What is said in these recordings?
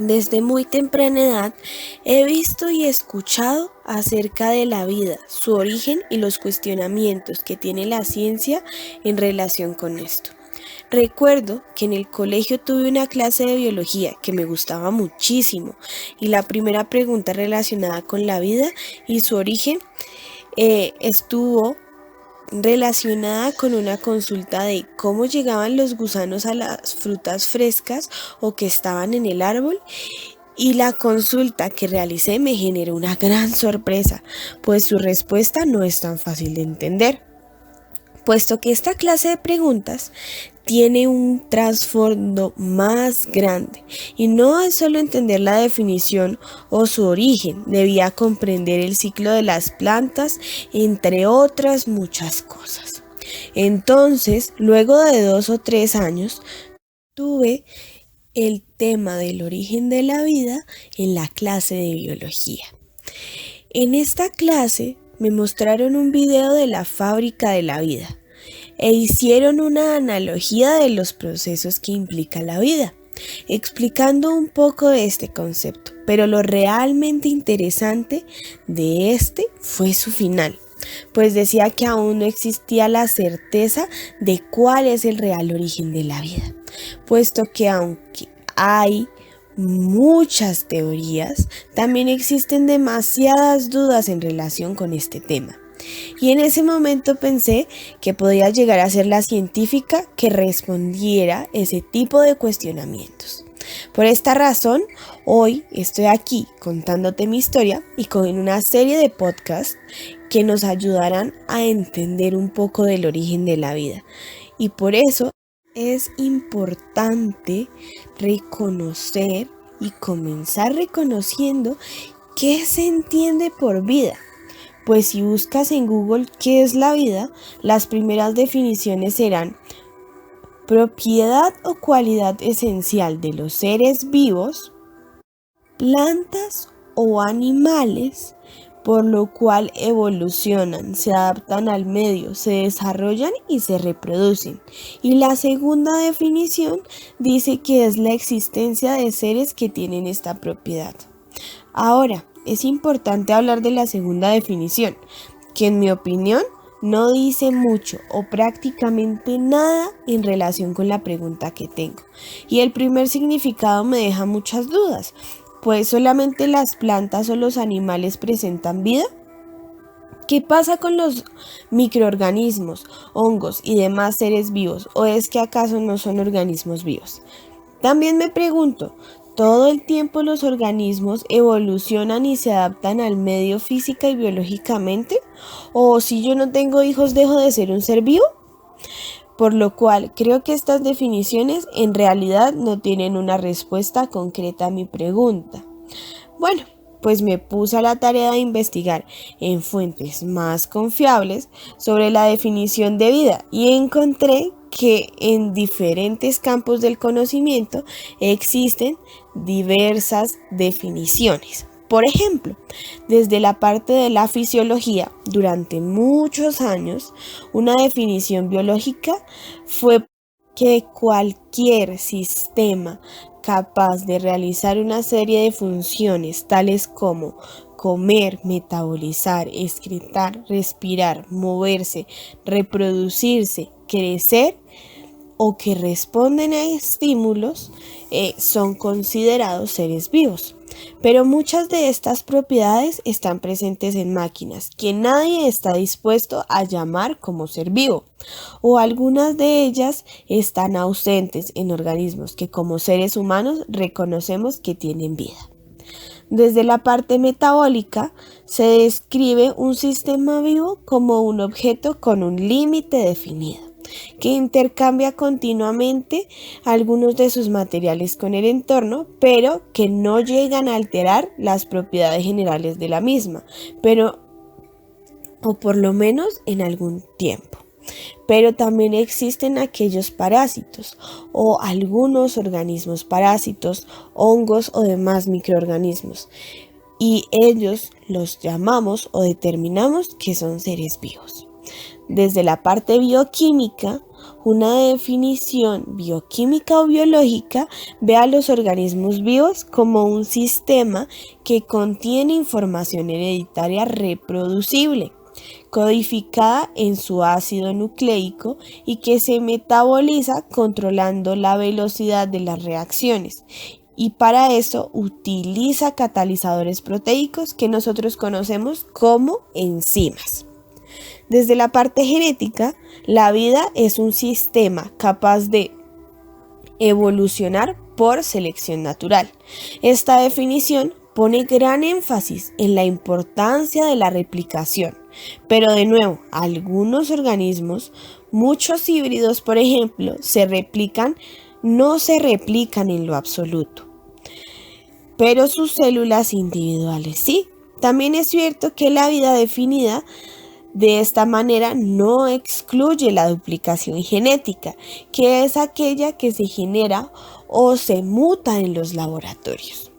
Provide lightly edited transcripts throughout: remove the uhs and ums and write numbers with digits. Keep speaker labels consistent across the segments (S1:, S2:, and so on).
S1: Desde muy temprana edad he visto y escuchado acerca de la vida, su origen y los cuestionamientos que tiene la ciencia en relación con esto. Recuerdo que en el colegio tuve una clase de biología que me gustaba muchísimo y la primera pregunta relacionada con la vida y su origen estuvo relacionada con una consulta de cómo llegaban los gusanos a las frutas frescas o que estaban en el árbol, y la consulta que realicé me generó una gran sorpresa, pues su respuesta no es tan fácil de entender, puesto que esta clase de preguntas tiene un trasfondo más grande y no es solo entender la definición o su origen, debía comprender el ciclo de las plantas, entre otras muchas cosas. Entonces, luego de 2 o 3 años, tuve el tema del origen de la vida en la clase de biología. En esta clase me mostraron un video de la fábrica de la vida e hicieron una analogía de los procesos que implica la vida, explicando un poco de este concepto, pero lo realmente interesante de este fue su final, pues decía que aún no existía la certeza de cuál es el real origen de la vida, puesto que aunque hay muchas teorías, también existen demasiadas dudas en relación con este tema. Y en ese momento pensé que podía llegar a ser la científica que respondiera ese tipo de cuestionamientos. Por esta razón, hoy estoy aquí contándote mi historia y con una serie de podcasts que nos ayudarán a entender un poco del origen de la vida. Y por eso es importante reconocer y comenzar reconociendo qué se entiende por vida. Pues si buscas en Google qué es la vida, las primeras definiciones serán propiedad o cualidad esencial de los seres vivos, plantas o animales, por lo cual evolucionan, se adaptan al medio, se desarrollan y se reproducen. Y la segunda definición dice que es la existencia de seres que tienen esta propiedad. Ahora, es importante hablar de la segunda definición, que en mi opinión no dice mucho o prácticamente nada en relación con la pregunta que tengo. Y el primer significado me deja muchas dudas, pues solamente las plantas o los animales presentan vida. ¿Qué pasa con los microorganismos, hongos y demás seres vivos? ¿O es que acaso no son organismos vivos? También me pregunto, ¿todo el tiempo los organismos evolucionan y se adaptan al medio física y biológicamente? ¿O si yo no tengo hijos dejo de ser un ser vivo? Por lo cual creo que estas definiciones en realidad no tienen una respuesta concreta a mi pregunta. Bueno, pues me puse a la tarea de investigar en fuentes más confiables sobre la definición de vida y encontré que en diferentes campos del conocimiento existen diversas definiciones. Por ejemplo, desde la parte de la fisiología, durante muchos años, una definición biológica fue que cualquier sistema capaz de realizar una serie de funciones tales como comer, metabolizar, excretar, respirar, moverse, reproducirse, crecer o que responden a estímulos son considerados seres vivos. Pero muchas de estas propiedades están presentes en máquinas que nadie está dispuesto a llamar como ser vivo, o algunas de ellas están ausentes en organismos que como seres humanos reconocemos que tienen vida. Desde la parte metabólica se describe un sistema vivo como un objeto con un límite definido, que intercambia continuamente algunos de sus materiales con el entorno, pero que no llegan a alterar las propiedades generales de la misma, o por lo menos en algún tiempo. Pero también existen aquellos parásitos o algunos organismos parásitos, hongos o demás microorganismos, y ellos los llamamos o determinamos que son seres vivos. Desde la parte bioquímica, una definición bioquímica o biológica ve a los organismos vivos como un sistema que contiene información hereditaria reproducible, codificada en su ácido nucleico y que se metaboliza controlando la velocidad de las reacciones. Y para eso utiliza catalizadores proteicos que nosotros conocemos como enzimas. Desde la parte genética, la vida es un sistema capaz de evolucionar por selección natural. Esta definición pone gran énfasis en la importancia de la replicación, pero de nuevo, algunos organismos, muchos híbridos por ejemplo, no se replican en lo absoluto, pero sus células individuales sí. También es cierto que la vida definida de esta manera no excluye la duplicación genética, que es aquella que se genera o se muta en los laboratorios.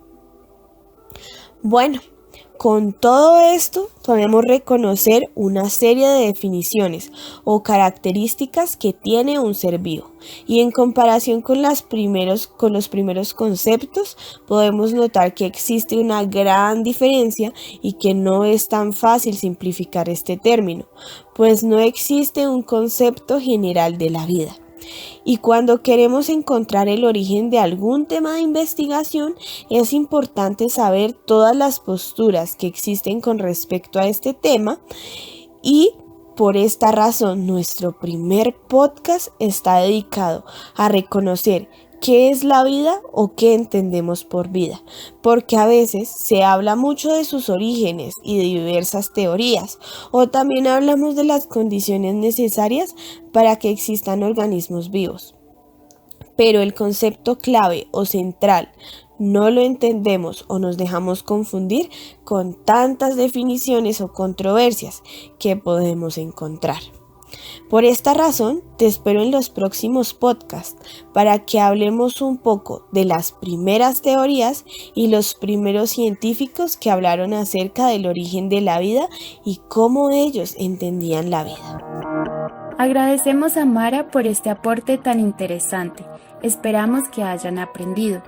S1: Bueno, con todo esto podemos reconocer una serie de definiciones o características que tiene un ser vivo, y en comparación con los primeros conceptos podemos notar que existe una gran diferencia y que no es tan fácil simplificar este término, pues no existe un concepto general de la vida. Y cuando queremos encontrar el origen de algún tema de investigación, es importante saber todas las posturas que existen con respecto a este tema, y por esta razón nuestro primer podcast está dedicado a reconocer qué es la vida o qué entendemos por vida, porque a veces se habla mucho de sus orígenes y de diversas teorías, o también hablamos de las condiciones necesarias para que existan organismos vivos. Pero el concepto clave o central no lo entendemos o nos dejamos confundir con tantas definiciones o controversias que podemos encontrar. Por esta razón, te espero en los próximos podcasts para que hablemos un poco de las primeras teorías y los primeros científicos que hablaron acerca del origen de la vida y cómo ellos entendían la vida.
S2: Agradecemos a Mara por este aporte tan interesante. Esperamos que hayan aprendido.